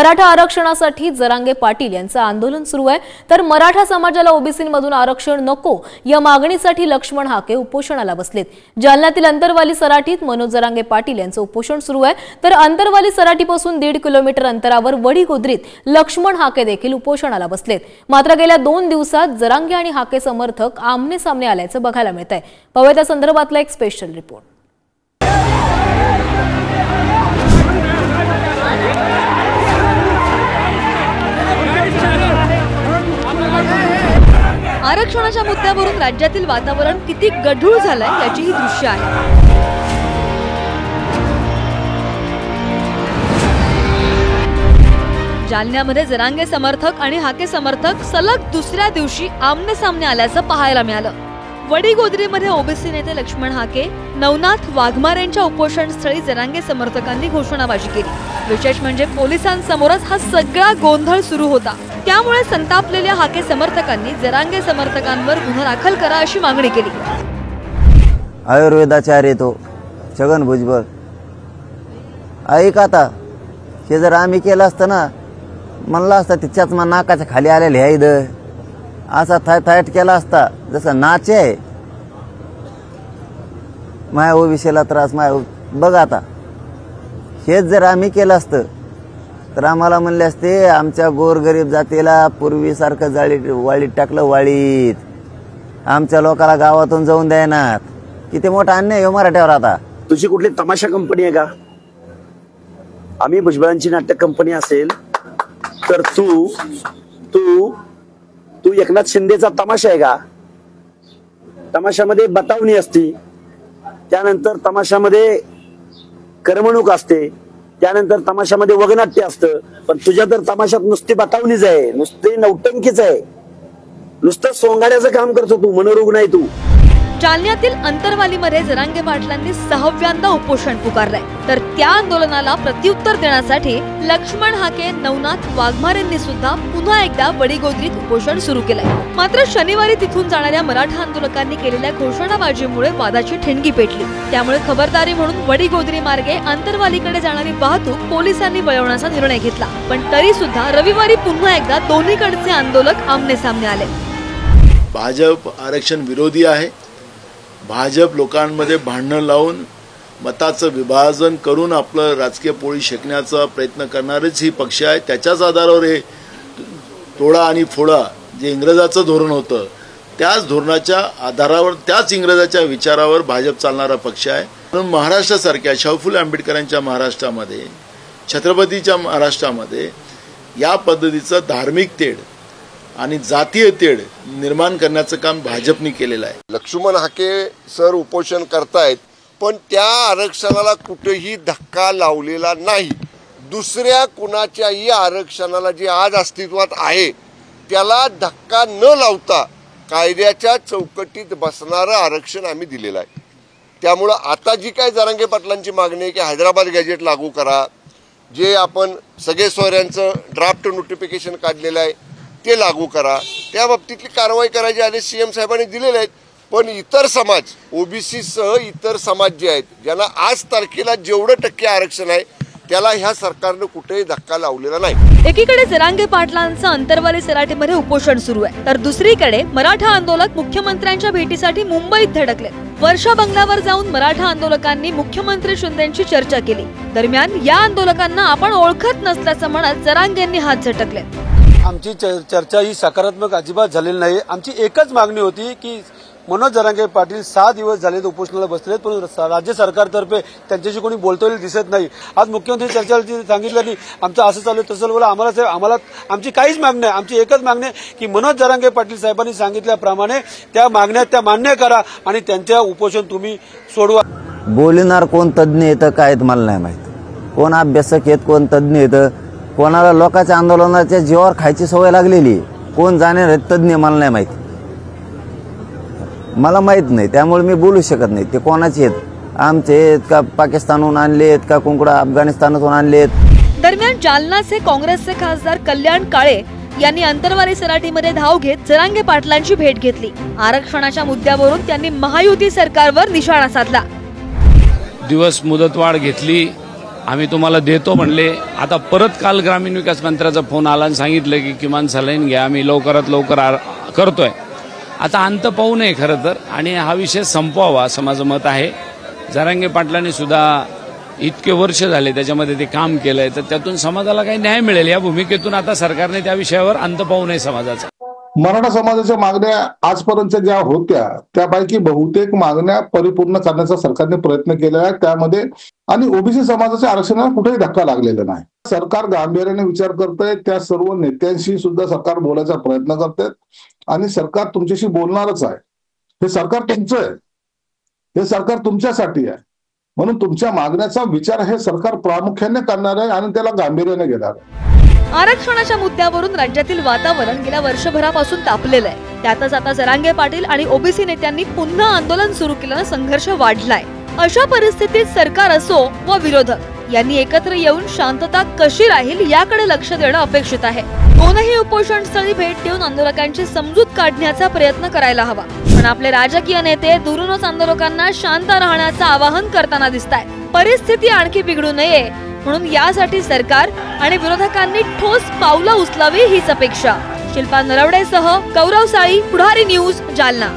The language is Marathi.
मराठा आरक्षणासाठी जरांगे पाटील यांचं आंदोलन सुरू आहे, तर मराठा समाजाला ओबीसीमधून आरक्षण नको या मागणीसाठी लक्ष्मण हाके उपोषणाला बसलेत। जालन्यातील अंतरवाली सराटीत मनोज जरांगे पाटील यांचं उपोषण सुरू आहे, तर अंतरवाली सराटीपासून 1.5 किलोमीटर अंतरावर वडीगोद्रीत लक्ष्मण हाके देखील उपोषणाला बसलेत। मात्र गेल्या 2 दिवसात जरांगे आणि हाके समर्थक आमने सामने आल्याचं बघायला मिळतंय। पाहूया त्या संदर्भातला एक स्पेशल रिपोर्ट। आरक्षणाच्या मुद्द्यावरून राज्यातील वातावरण किती गढूळ झालंय याची ही दृश्य आहे। जालन्यामध्ये जरांगे समर्थक आणि हाके समर्थक सलग दुसऱ्या दिवशी आमने सामने आल्याचं पाहायला मिळालं। वडीगोद्रीमध्ये ओबीसी नेते लक्ष्मण हाके, नवनाथ वाघमारे यांच्या उपोषणस्थळी जरांगे समर्थकांनी घोषणाबाजी केली। विशेष म्हणजे पोलिसांसमोरच हा सगळा गोंधळ सुरू होता। त्यामुळे संतापलेल्या हाके समर्थकांनी जरांगे समर्थकांवर गुन्हा दाखल करा अशी मागणी केली। आयुर्वेदाचार्य तो छगन भुजबळ ऐक आता, हे जर आम्ही केलं असतं ना, म्हणलं असतं तिच्याच नाकाच्या खाली आलेले आहे इथं, असा थायट केला असता जसं नाचे आहे माय ओबीसीला त्रास माय बघ। आता हेच जर आम्ही केलं असतं तर आम्हाला म्हणले असते आमच्या गोरगरीब जातीला पूर्वीसारखं वाळीत टाकलं, वाळीत आमच्या लोकांना गावातून जाऊन द्यायनात। किती मोठा अन्याय आहे मराठ्यावर। आता तुझी कुठली तमाशा कंपनी आहे का? आम्ही भुजबळांची नाट्य कंपनी असेल तर तू तू तू एकनाथ शिंदेचा तमाशा आहे का? तमाशामध्ये बतावणी असती, त्यानंतर तमाशामध्ये करमणूक असते, त्यानंतर तमाशामध्ये वगनाट्य असतं। पण तुझ्या तर तमाशात नुसती बतावणीच आहे, नुसते नौटंकीच आहे, नुसतं सोंगाड्याचं काम करतो तू, मनोरुग्ण आहे तू। जालन्यातील अंतरवालीमध्ये जरांगे पाटलांनी 6व्यांदा उपोषण पुकारलंय, तर त्या आंदोलनाला प्रत्युत्तर देण्यासाठी लक्ष्मण हाके, नवनाथ वाघमारेंनी सुद्धा पुन्हा एकदा वडीगोद्रीत उपोषण सुरू केलंय। मात्र शनिवारी तिथून जाणाऱ्या मराठा आंदोलकांनी केलेल्या घोषणाबाजीमुळे वादाची ठिणगी पेटली। त्यामुळे खबरदारी म्हणून वडीगोद्री मार्गे अंतरवालीकडे जाणारी वाहतूक पोलिसांनी वळवण्याचा निर्णय घेतला। पण तरी सुद्धा रविवारी पुन्हा एकदा दोन्हीकडचे आंदोलक आमने सामने आले। भाजप आरक्षण विरोधी आहे। भाजप लोकांमध्ये भांडण लावून मताचं विभाजन करून आपलं राजकीय पोळी शेकण्याचा प्रयत्न करणारेच ही पक्ष आहे। त्याच्याच आधारावर हे तोडा आणि फोडा जे इंग्रजाचं धोरण होतं, त्याच धोरणाच्या आधारावर, त्याच इंग्रजाच्या विचारावर भाजप चालणारा पक्ष आहे। म्हणून महाराष्ट्रासारख्या शाहू फुले आंबेडकरांच्या महाराष्ट्रामध्ये, छत्रपतीच्या महाराष्ट्रामध्ये या पद्धतीचं धार्मिक तेढ आणि जातीय तेढ निर्माण करण्याचं काम भाजपने केलेलं आहे। लक्ष्मण हाके सर उपोषण करतायत, पण त्या आरक्षणाला कुठेही धक्का लावलेला नाही। दुसऱ्या कुणाच्याही आरक्षणाला जे आज अस्तित्वात आहे त्याला धक्का न लावता कायद्याच्या चौकटीत बसणारं आरक्षण आम्ही दिलेलं आहे। त्यामुळं आता जी काय जरांगे पाटलांची मागणी आहे की हैदराबाद गॅजेट लागू करा, जे आपण सगळे सोयऱ्यांचं ड्राफ्ट नोटिफिकेशन काढलेलं आहे ते लागू करा, त्या बाबतीतली कारवाई करायचे आदेश सीएम साहेबांनी दिलेले आहेत। पण इतर समाज, ओबीसी सह इतर समाज जे आहेत, ज्यांना आज तारखेला जेवढं टक्के आरक्षण आहे त्याला ह्या सरकारने कुठेही धक्का लावलेला नाही। एकीकडे जरांगे पाटलांचं अंतरवाली सराटीमध्ये उपोषण सुरू आहे, तर दुसरीकडे मराठा आंदोलक मुख्यमंत्र्यांच्या भेटीसाठी मुंबईत धडकले। वर्षा बंगल्यावर जाऊन मराठा आंदोलकांनी मुख्यमंत्री शिंदेंची चर्चा केली। दरम्यान या आंदोलकांना आपण ओळखत नसल्याचं म्हणत जरांगेंनी हात झटकले। आमची चर्चा ही सकारात्मक अजिबात झालेली नाही। आमची एकच मागणी होती की मनोज जरांगे पाटील 6 दिवस झाले उपोषणाला बसलेत, पण राज्य सरकारतर्फे त्यांच्याशी कोणी बोलतोय दिसत नाही। आज मुख्यमंत्री चर्चा सांगितलं नाही, आमचं असं चालू तसं बोला, आम्हाला आमची काहीच मागणी नाही। आमची एकच मागणी आहे की मनोज जरांगे पाटील साहेबांनी सांगितल्याप्रमाणे त्या मागण्या त्या मान्य करा आणि त्यांच्या उपोषण तुम्ही सोडवा। बोलणार कोण तज्ज्ञ येतं काय मला नाही माहित, कोण अभ्यासक आहेत, कोण तज्ज्ञ येतं, कोणाला लोकांच्या आंदोलनाच्या जीवावर खायची सवय लागलेली, कोण जाणार आहेत तज्ज्ञ मला नाही माहिती, मला माहित नाही। त्यामुळे मी बोलू शकत नाही ते कोणाचे आहेत, आमचे आहेत का पाकिस्तानहून आणलेत का कोणकडा अफगाणिस्तानातून आणलेत। दरम्यान जालनाचे काँग्रेसचे खासदार कल्याण काळे यांनी अंतरवाली सराटीमध्ये धाव घेत जरांगे पाटलांची भेट घेतली। आरक्षणाच्या मुद्द्यावरून त्यांनी महायुती सरकारवर निशाणा साधला। दिवस मुदतवाढ घेतली आम्ही तुम्हाला देतो म्हणले. आता परत काल ग्रामीण विकास मंत्र्याचा फोन आला आणि सांगितलं की किमान सलाईन घ्या, आम्ही लवकरात लवकर करतोय. आता अंत पाहू नये खरं तर, आणि हा विषय संपवावा असं माझं मत आहे. जरांगे पाटलांनी सुद्धा इतके वर्ष झाले त्याच्यामध्ये ते काम केलंय, तर त्यातून समाजाला काही न्याय मिळेल या भूमिकेतून आता सरकारने त्या विषयावर अंत पाहू नये समाजाचा. मराठा समाजाच्या मागण्या आजपर्यंत ज्या होत्या त्यापैकी बहुतेक मागण्या परिपूर्ण करण्याचा सरकारने प्रयत्न केला आहे त्यामध्ये, आणि ओबीसी समाजाच्या आरक्षणाला कुठेही धक्का लागलेला नाही. सरकार गांभीर्याने विचार करतंय, त्या सर्व नेत्यांशी सुद्धा सरकार बोलायचा प्रयत्न करतंय आणि सरकार तुमच्याशी बोलणारच आहे. हे सरकार तुमचं आहे, हे सरकार तुमच्यासाठी आहे, म्हणून तुमच्या मागण्याचा विचार हे सरकार प्रामुख्याने करणार आहे आणि त्याला गांभीर्याने घेणार आहे. आरक्षणाच्या मुद्द्यावरून राज्यातील वातावरण गेल्या वर्षभरापासून तापलेलं आहे. त्यातच आता जरांगे पाटील आणि ओबीसी नेत्यांनी पुन्हा आंदोलन सुरू केल्यानं संघर्ष वाढलाय. अशा परिस्थितीत सरकार असो व विरोधक यांनी एकत्र येऊन शांतता कशी राहील याकडे लक्ष देणं अपेक्षित आहे. दोनही उपोषण स्थळी भेट देऊन आंदोलकांची समजूत काढण्याचा प्रयत्न करायला हवा. पण आपले राजकीय नेते दुरूनच आंदोलकांना शांत राहण्याचं आवाहन करताना दिसतायत. परिस्थिती आणखी बिघडू नये म्हणून यासाठी सरकार आणि विरोधकांनी ठोस पावलं उचलावी हीच अपेक्षा. शिल्पा नरवडेसह गौरव साळी, पुढारी न्यूज, जालना.